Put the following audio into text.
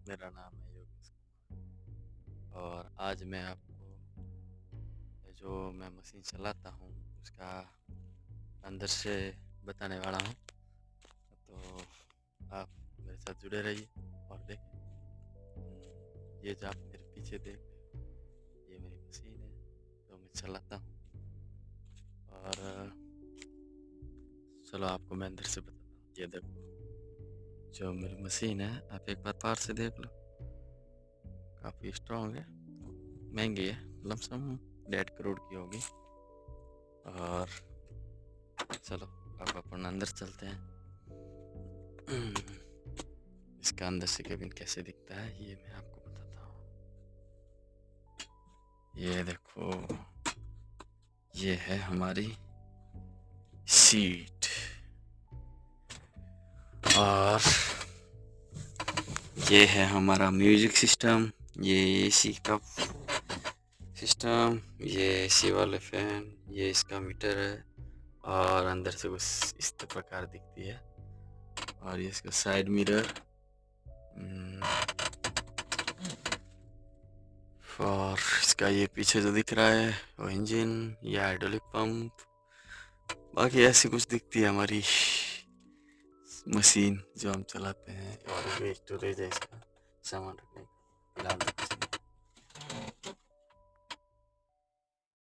मेरा नाम है योगेश कुमार और आज मैं आपको जो मैं मशीन चलाता हूँ उसका अंदर से बताने वाला हूँ। तो आप मेरे साथ जुड़े रहिए और देखें। ये जो आप मेरे पीछे देख रहे हो ये मेरी मशीन है तो मैं चलाता हूँ। और चलो आपको मैं अंदर से बताता हूँ। ये देखो जो मेरी मशीन है, आप एक बार पार से देख लो। काफ़ी स्ट्रॉन्ग है, महंगी है, लमसम 1.5 करोड़ की होगी। और चलो अब अपन अंदर चलते हैं। इसका अंदर से केबिन कैसे दिखता है ये मैं आपको बताता हूँ। ये देखो, ये है हमारी सीट और ये है हमारा म्यूजिक सिस्टम। ये एसी का सिस्टम, ये एसी वाले फैन, ये इसका मीटर है और अंदर से कुछ इस प्रकार दिखती है। और ये इसका साइड मिरर और इसका ये पीछे जो दिख रहा है वो इंजन, ये हाइड्रोलिक पंप। बाकी ऐसी कुछ दिखती है हमारी मशीन जो हम चलाते हैं। और ये स्टोरेज है इसका सामान रखने का। फिलहाल